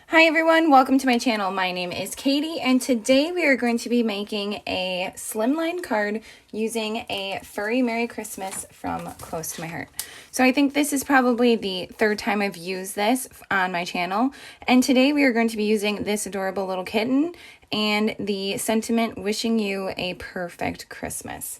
Hi everyone, welcome to my channel. My name is Katie and today we are going to be making a slimline card using A Furry Merry Christmas from Close to My Heart. So I think this is probably the third time I've used this on my channel, and today we are going to be using this adorable little kitten and the sentiment wishing you a perfect Christmas.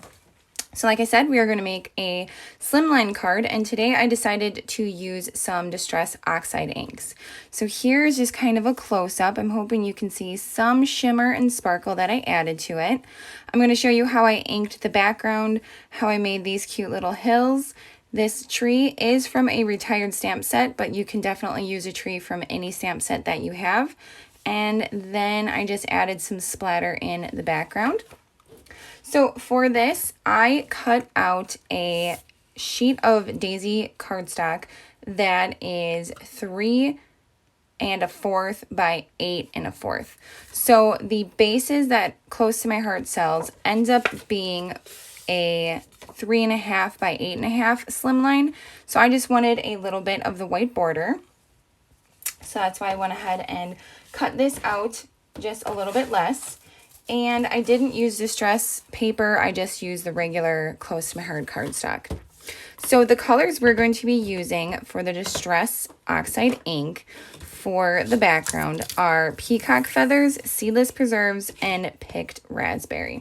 So like I said, we are going to make a slimline card, and today I decided to use some Distress Oxide inks. So here's just kind of a close-up. I'm hoping you can see some shimmer and sparkle that I added to it. I'm going to show you how I inked the background, how I made these cute little hills. This tree is from a retired stamp set, but you can definitely use a tree from any stamp set that you have. And then I just added some splatter in the background. So for this, I cut out a sheet of daisy cardstock that is 3 1/4 by 8 1/4. So the bases that Close to My Heart sells ends up being a 3 1/2 by 8 1/2 slimline. So I just wanted a little bit of the white border. So that's why I went ahead and cut this out just a little bit less. And I didn't use distress paper, I just used the regular Close to My Heart cardstock. So the colors we're going to be using for the Distress Oxide ink for the background are Peacock Feathers, Seedless Preserves, and Picked Raspberry.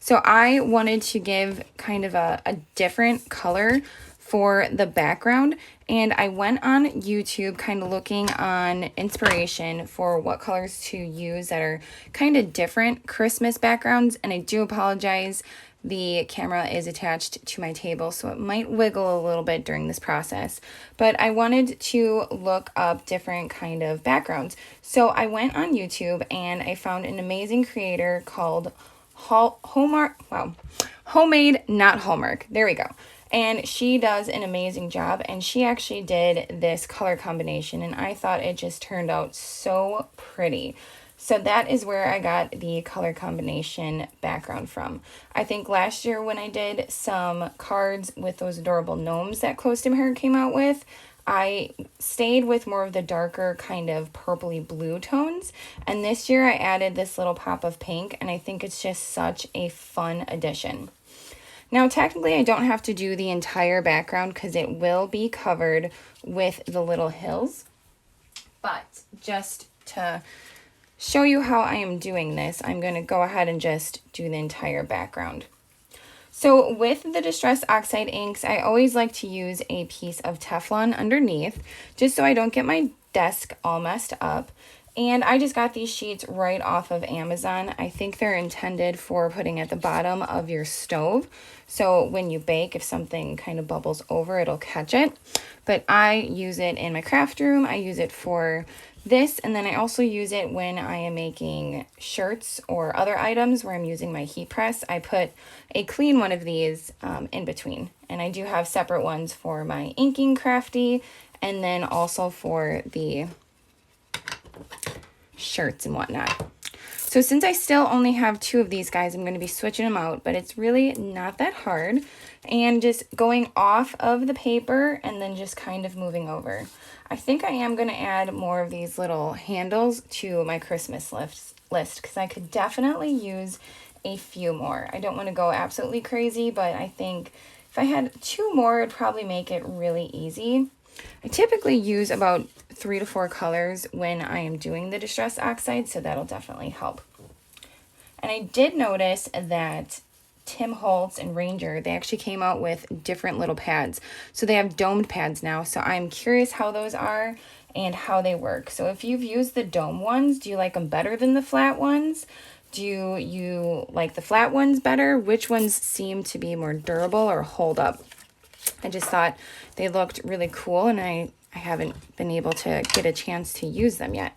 So I wanted to give kind of a different color for the background, and I went on YouTube kind of looking on inspiration for what colors to use that are kind of different Christmas backgrounds. And I do apologize, the camera is attached to my table, so it might wiggle a little bit during this process, but I wanted to look up different kind of backgrounds. So I went on YouTube and I found an amazing creator called Homemade Not Hallmark. There we go. And she does an amazing job, and she actually did this color combination, and I thought it just turned out so pretty. So that is where I got the color combination background from. I think last year when I did some cards with those adorable gnomes that Close to My Heart came out with, I stayed with more of the darker kind of purpley blue tones, and this year I added this little pop of pink, and I think it's just such a fun addition. Now, technically, I don't have to do the entire background because it will be covered with the little hills. But just to show you how I am doing this, I'm going to go ahead and just do the entire background. So with the Distress Oxide inks, I always like to use a piece of Teflon underneath, just so I don't get my desk all messed up. And I just got these sheets right off of Amazon. I think they're intended for putting at the bottom of your stove. So when you bake, if something kind of bubbles over, it'll catch it. But I use it in my craft room. I use it for this. And then I also use it when I am making shirts or other items where I'm using my heat press. I put a clean one of these in between. And I do have separate ones for my inking crafty, and then also for the shirts and whatnot. So since I still only have 2 of these guys, I'm going to be switching them out, but it's really not that hard. And just going off of the paper and then just kind of moving over. I think I am going to add more of these little handles to my Christmas list because I could definitely use a few more. I don't want to go absolutely crazy, but I think if I had 2 more, it'd probably make it really easy. I typically use about 3 to 4 colors when I am doing the Distress Oxide, so that'll definitely help. And I did notice that Tim Holtz and Ranger, they actually came out with different little pads. So they have domed pads now, so I'm curious how those are and how they work. So if you've used the dome ones, do you like them better than the flat ones? Do you like the flat ones better? Which ones seem to be more durable or hold up? I just thought they looked really cool, and I haven't been able to get a chance to use them yet.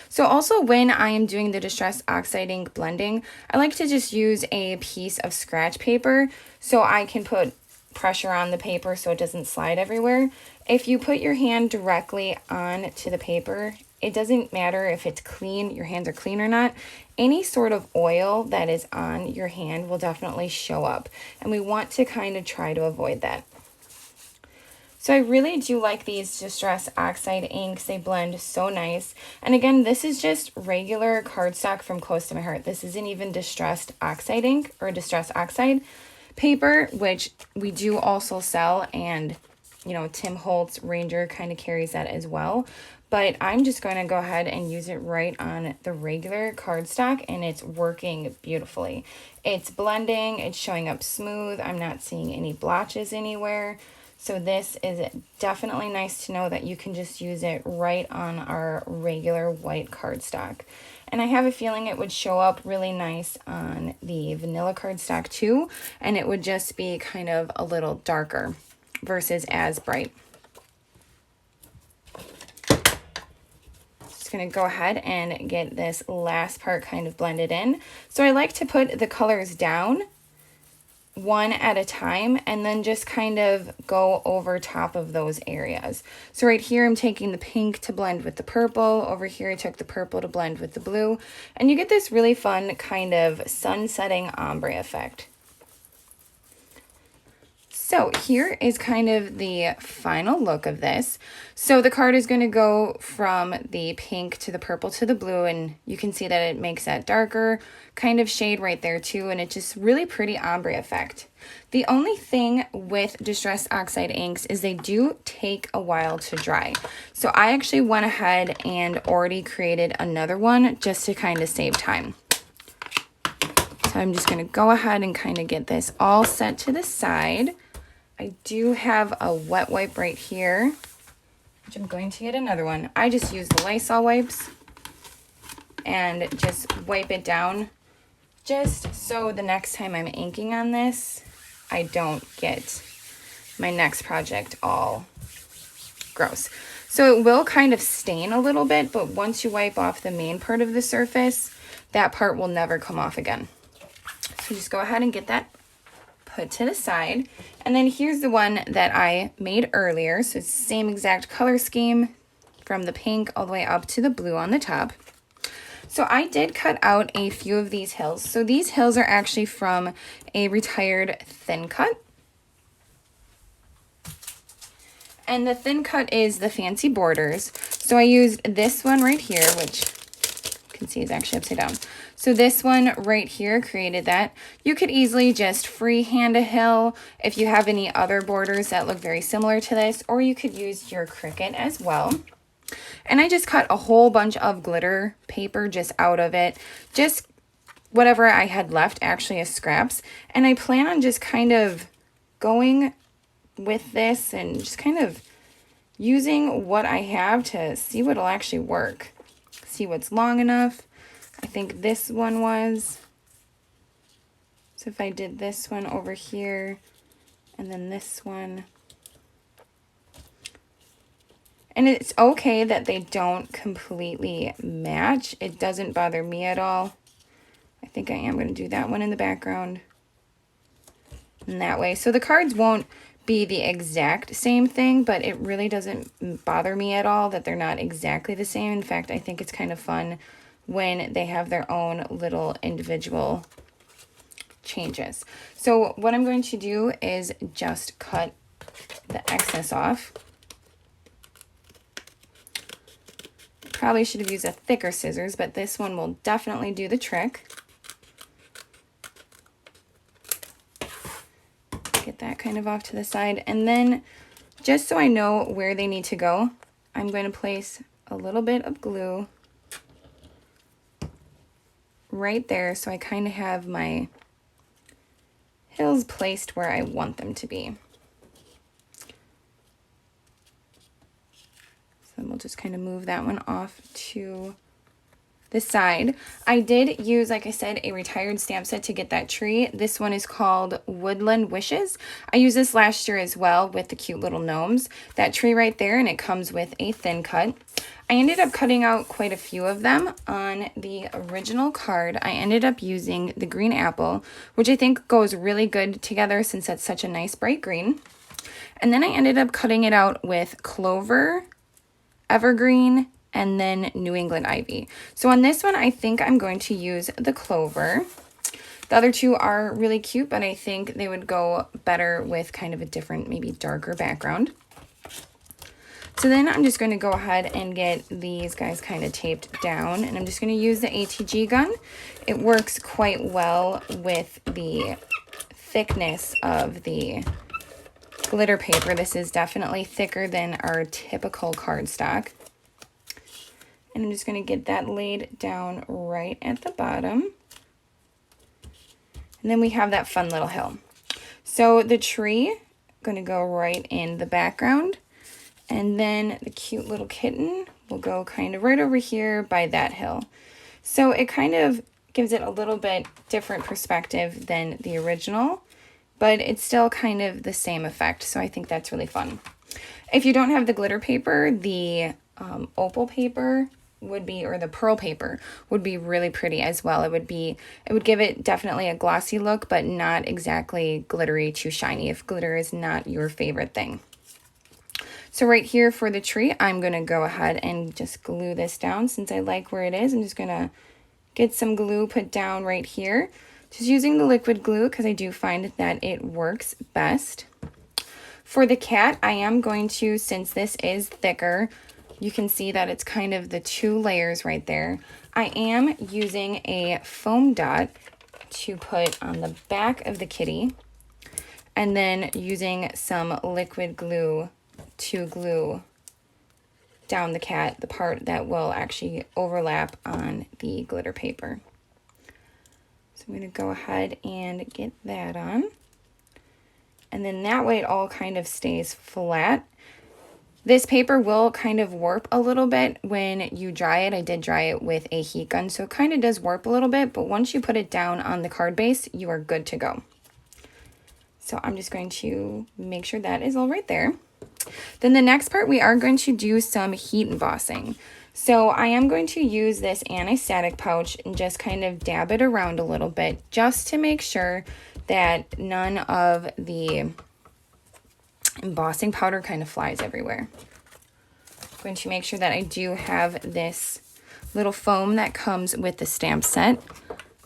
So also when I am doing the Distress Oxide ink blending, I like to just use a piece of scratch paper so I can put pressure on the paper so it doesn't slide everywhere. If you put your hand directly onto the paper, it doesn't matter if it's clean, your hands are clean or not. Any sort of oil that is on your hand will definitely show up, and we want to kind of try to avoid that. So I really do like these Distress Oxide inks. They blend so nice. And again, this is just regular cardstock from Close to My Heart. This isn't even Distressed Oxide ink or Distress Oxide paper, which we do also sell, and you know, Tim Holtz Ranger kind of carries that as well. But I'm just going to go ahead and use it right on the regular cardstock, and it's working beautifully. It's blending, it's showing up smooth. I'm not seeing any blotches anywhere. So this is definitely nice to know that you can just use it right on our regular white cardstock. And I have a feeling it would show up really nice on the vanilla cardstock too, and it would just be kind of a little darker versus as bright. Just gonna go ahead and get this last part kind of blended in. So I like to put the colors down one at a time and then just kind of go over top of those areas. So right here I'm taking the pink to blend with the purple. Over here I took the purple to blend with the blue, and you get this really fun kind of sun setting ombre effect. So here is kind of the final look of this. So the card is going to go from the pink to the purple to the blue, and you can see that it makes that darker kind of shade right there too, and it's just really pretty ombre effect. The only thing with Distressed Oxide inks is they do take a while to dry. So I actually went ahead and already created another one just to kind of save time. So I'm just going to go ahead and kind of get this all set to the side. I do have a wet wipe right here, which I'm going to get another one. I just use the Lysol wipes and just wipe it down just so the next time I'm inking on this, I don't get my next project all gross. So it will kind of stain a little bit, but once you wipe off the main part of the surface, that part will never come off again. So just go ahead and get that put to the side. And then here's the one that I made earlier. So it's the same exact color scheme from the pink all the way up to the blue on the top. So I did cut out a few of these hills. So these hills are actually from a retired thin cut. And the thin cut is the fancy borders. So I used this one right here, which you can see is actually upside down. So this one right here created that. You could easily just freehand a hill if you have any other borders that look very similar to this, or you could use your Cricut as well. And I just cut a whole bunch of glitter paper just out of it, just whatever I had left actually as scraps. And I plan on just kind of going with this and just kind of using what I have to see what'll actually work. See what's long enough. I think this one was. So if I did this one over here and then this one. And it's okay that they don't completely match. It doesn't bother me at all. I think I am going to do that one in the background. And that way. So the cards won't be the exact same thing, but it really doesn't bother me at all that they're not exactly the same. In fact, I think it's kind of fun when they have their own little individual changes. So what I'm going to do is just cut the excess off. Probably should have used a thicker scissors, but this one will definitely do the trick. Get that kind of off to the side. And then just so I know where they need to go, I'm going to place a little bit of glue right there so I kind of have my hills placed where I want them to be. So then we'll just kind of move that one off to the side. I did use, like I said, a retired stamp set to get that tree. This one is called Woodland Wishes. I used this last year as well with the cute little gnomes. That tree right there, and it comes with a thin cut. I ended up cutting out quite a few of them. On the original card, I ended up using the green apple, which I think goes really good together since that's such a nice bright green. And then I ended up cutting it out with clover, evergreen, and then New England ivy. So on this one, I think I'm going to use the clover. The other two are really cute, but I think they would go better with kind of a different, maybe darker background. So then I'm just going to go ahead and get these guys kind of taped down, and I'm just going to use the ATG gun. It works quite well with the thickness of the glitter paper. This is definitely thicker than our typical cardstock. And I'm just going to get that laid down right at the bottom. And then we have that fun little hill. So the tree, going to go right in the background. And then the cute little kitten will go kind of right over here by that hill. So it kind of gives it a little bit different perspective than the original, but it's still kind of the same effect. So I think that's really fun. If you don't have the glitter paper, the opal paper would be, or the pearl paper would be really pretty as well. It would give it definitely a glossy look, but not exactly glittery too shiny if glitter is not your favorite thing. So right here for the tree, I'm going to go ahead and just glue this down since I like where it is. I'm just going to get some glue put down right here. Just using the liquid glue because I do find that it works best. For the cat, I am going to, since this is thicker, you can see that it's kind of the 2 layers right there. I am using a foam dot to put on the back of the kitty, and then using some liquid glue to glue down the cat, the part that will actually overlap on the glitter paper. So I'm going to go ahead and get that on. And then that way it all kind of stays flat. This paper will kind of warp a little bit when you dry it. I did dry it with a heat gun, so it kind of does warp a little bit, but once you put it down on the card base, you are good to go. So I'm just going to make sure that is all right there. Then the next part, we are going to do some heat embossing. So I am going to use this anti-static pouch and just kind of dab it around a little bit just to make sure that none of the embossing powder kind of flies everywhere. I'm going to make sure that I do have this little foam that comes with the stamp set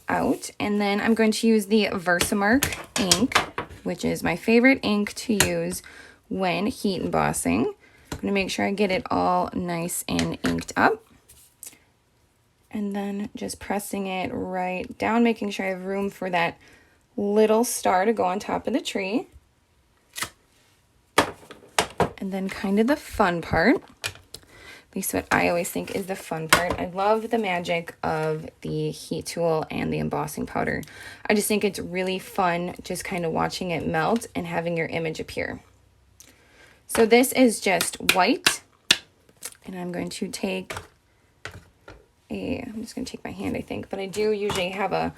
out. And then I'm going to use the Versamark ink, which is my favorite ink to use when heat embossing. I'm going to make sure I get it all nice and inked up. And then just pressing it right down, making sure I have room for that little star to go on top of the tree. And then kind of the fun part, at least what I always think is the fun part. I love the magic of the heat tool and the embossing powder. I just think it's really fun just kind of watching it melt and having your image appear. So this is just white, and I'm going to take I'm just going to take my hand, I think, but I do usually have a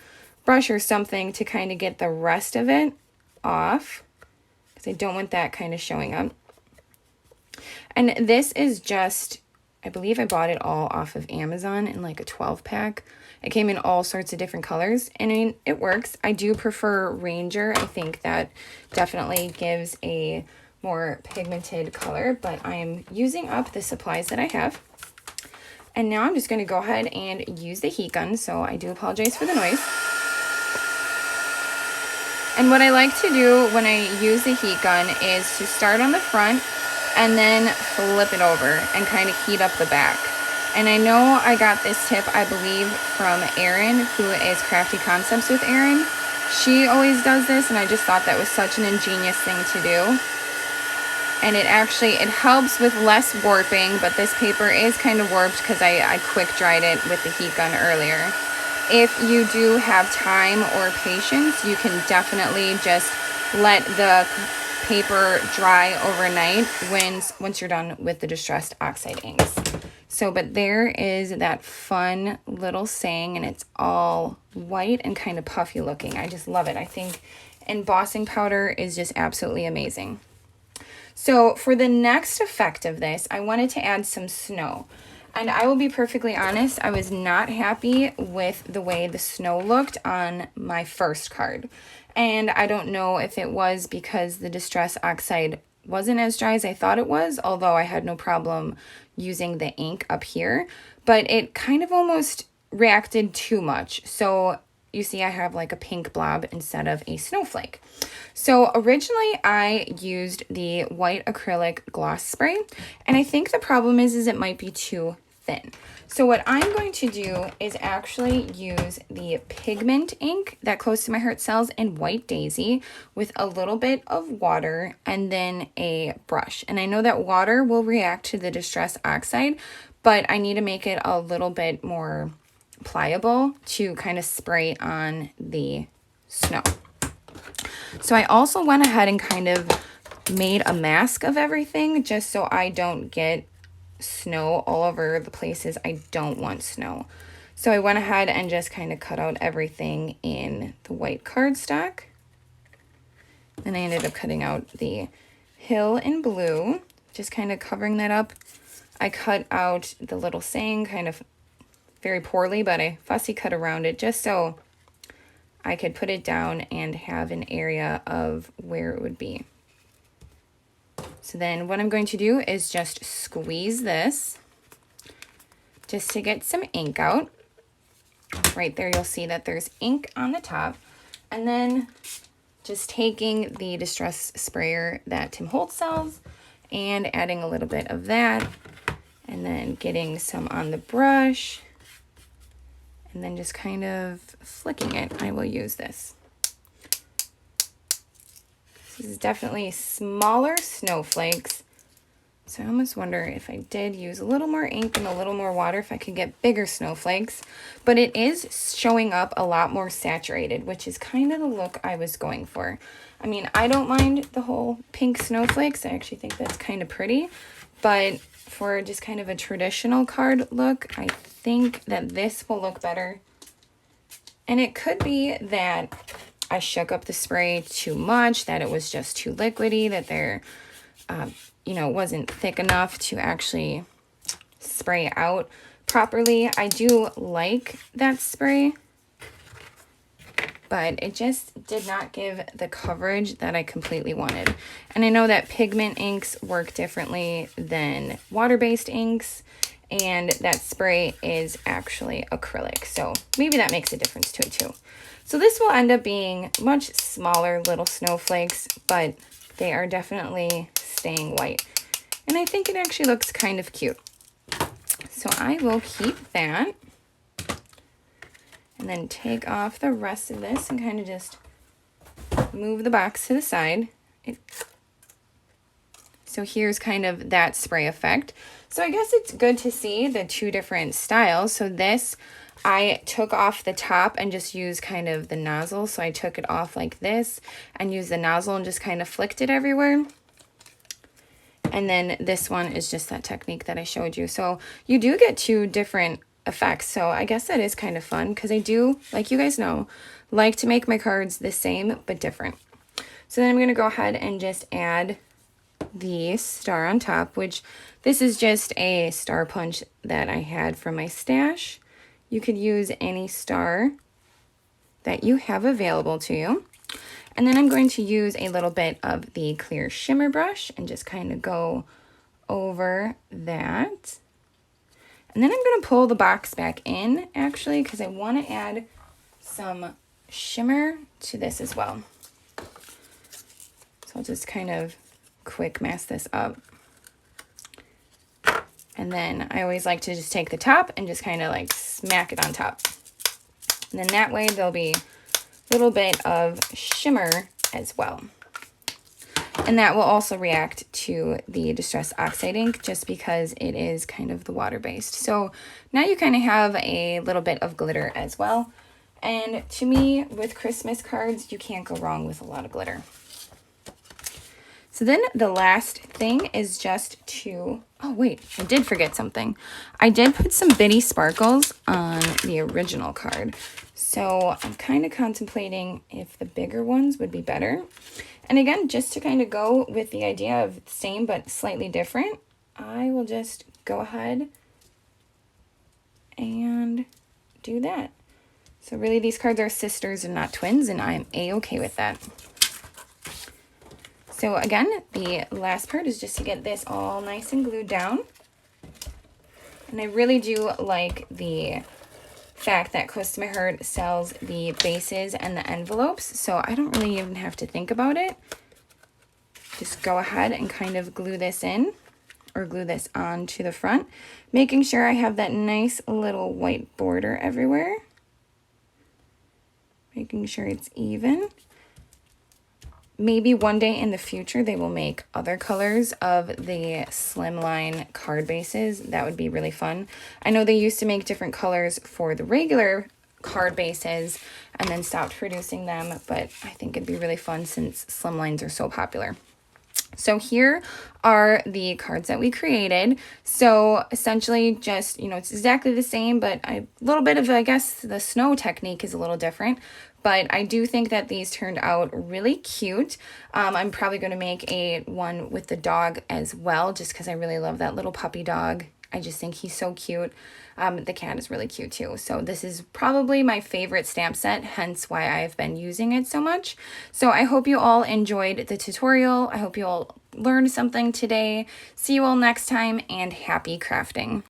brush or something to kind of get the rest of it off because I don't want that kind of showing up. And this is just, I believe I bought it all off of Amazon in like a 12-pack. It came in all sorts of different colors, and I mean, it works. I do prefer Ranger. I think that definitely gives a more pigmented color, but I'm using up the supplies that I have. And now I'm just going to go ahead and use the heat gun, so I do apologize for the noise. And what I like to do when I use the heat gun is to start on the front and then flip it over and kind of heat up the back. And I know I got this tip, I believe, from Erin, who is Crafty Concepts with Erin. She always does this, and I just thought that was such an ingenious thing to do. And it helps with less warping, but this paper is kind of warped because I quick dried it with the heat gun earlier. If you do have time or patience, you can definitely just let the paper dry overnight once you're done with the distressed oxide inks. So, but there is that fun little saying, and it's all white and kind of puffy looking. I just love it. I think embossing powder is just absolutely amazing. So for the next effect of this, I wanted to add some snow. And I will be perfectly honest, I was not happy with the way the snow looked on my first card. And I don't know if it was because the Distress Oxide wasn't as dry as I thought it was, although I had no problem using the ink up here. But it kind of almost reacted too much. So you see I have like a pink blob instead of a snowflake. So originally I used the white acrylic gloss spray, and I think the problem is it might be too thin. So what I'm going to do is actually use the pigment ink that Close to My Heart sells in White Daisy with a little bit of water and then a brush. And I know that water will react to the Distress Oxide, but I need to make it a little bit more pliable to kind of spray on the snow. So I also went ahead and kind of made a mask of everything just so I don't get snow all over the places I don't want snow. So I went ahead and just kind of cut out everything in the white cardstock. And I ended up cutting out the hill in blue, just kind of covering that up. I cut out the little saying kind of very poorly, but I fussy cut around it just so I could put it down and have an area of where it would be. So then what I'm going to do is just squeeze this just to get some ink out. Right there, you'll see that there's ink on the top. And then just taking the Distress Sprayer that Tim Holtz sells and adding a little bit of that. And then getting some on the brush. And then just kind of flicking it. I will use this. This is definitely smaller snowflakes. So I almost wonder if I did use a little more ink and a little more water, if I could get bigger snowflakes. But it is showing up a lot more saturated, which is kind of the look I was going for. I mean, I don't mind the whole pink snowflakes. I actually think that's kind of pretty. But for just kind of a traditional card look, I think that this will look better. And it could be that I shook up the spray too much, that it was just too liquidy, that there, you know, wasn't thick enough to actually spray out properly. I do like that spray, but it just did not give the coverage that I completely wanted. And I know that pigment inks work differently than water-based inks, and that spray is actually acrylic. So maybe that makes a difference to it too. So this will end up being much smaller little snowflakes, but they are definitely staying white. And I think it actually looks kind of cute. So I will keep that. And then take off the rest of this and kind of just move the box to the side. So here's kind of that spray effect. So I guess it's good to see the two different styles. So this, I took off the top and just used kind of the nozzle. So I took it off like this and used the nozzle and just kind of flicked it everywhere. And then this one is just that technique that I showed you. So you do get two different effects. So I guess that is kind of fun because I do, like you guys know, like to make my cards the same but different. So then I'm going to go ahead and just add the star on top, which this is just a star punch that I had from my stash. You could use any star that you have available to you. And then I'm going to use a little bit of the clear shimmer brush and just kind of go over that. And then I'm going to pull the box back in, actually, because I want to add some shimmer to this as well. So I'll just kind of quick mask this up. And then I always like to just take the top and just kind of like smack it on top. And then that way there'll be a little bit of shimmer as well. And that will also react to the Distress Oxide ink just because it is kind of the water-based. So now you kind of have a little bit of glitter as well. And to me, with Christmas cards, you can't go wrong with a lot of glitter. So then the last thing is just to, oh wait, I did forget something. I did put some bitty sparkles on the original card. So I'm kind of contemplating if the bigger ones would be better. And again, just to kind of go with the idea of same but slightly different, I will just go ahead and do that. So really these cards are sisters and not twins, and I'm a-okay with that. So again, the last part is just to get this all nice and glued down. And I really do like the fact that Close to My Heart sells the bases and the envelopes, so I don't really even have to think about it. Just go ahead and kind of glue this in, or glue this onto the front, making sure I have that nice little white border everywhere. Making sure it's even. Maybe one day in the future they will make other colors of the slimline card bases. That would be really fun. I know they used to make different colors for the regular card bases and then stopped producing them, but I think it'd be really fun since slimlines are so popular. So here are the cards that we created. So essentially just, it's exactly the same, but a little bit of, I guess, the snow technique is a little different. But I do think that these turned out really cute. I'm probably going to make one with the dog as well, just because I really love that little puppy dog. I just think he's so cute. The cat is really cute too. So this is probably my favorite stamp set, hence why I've been using it so much. So I hope you all enjoyed the tutorial. I hope you all learned something today. See you all next time, and happy crafting.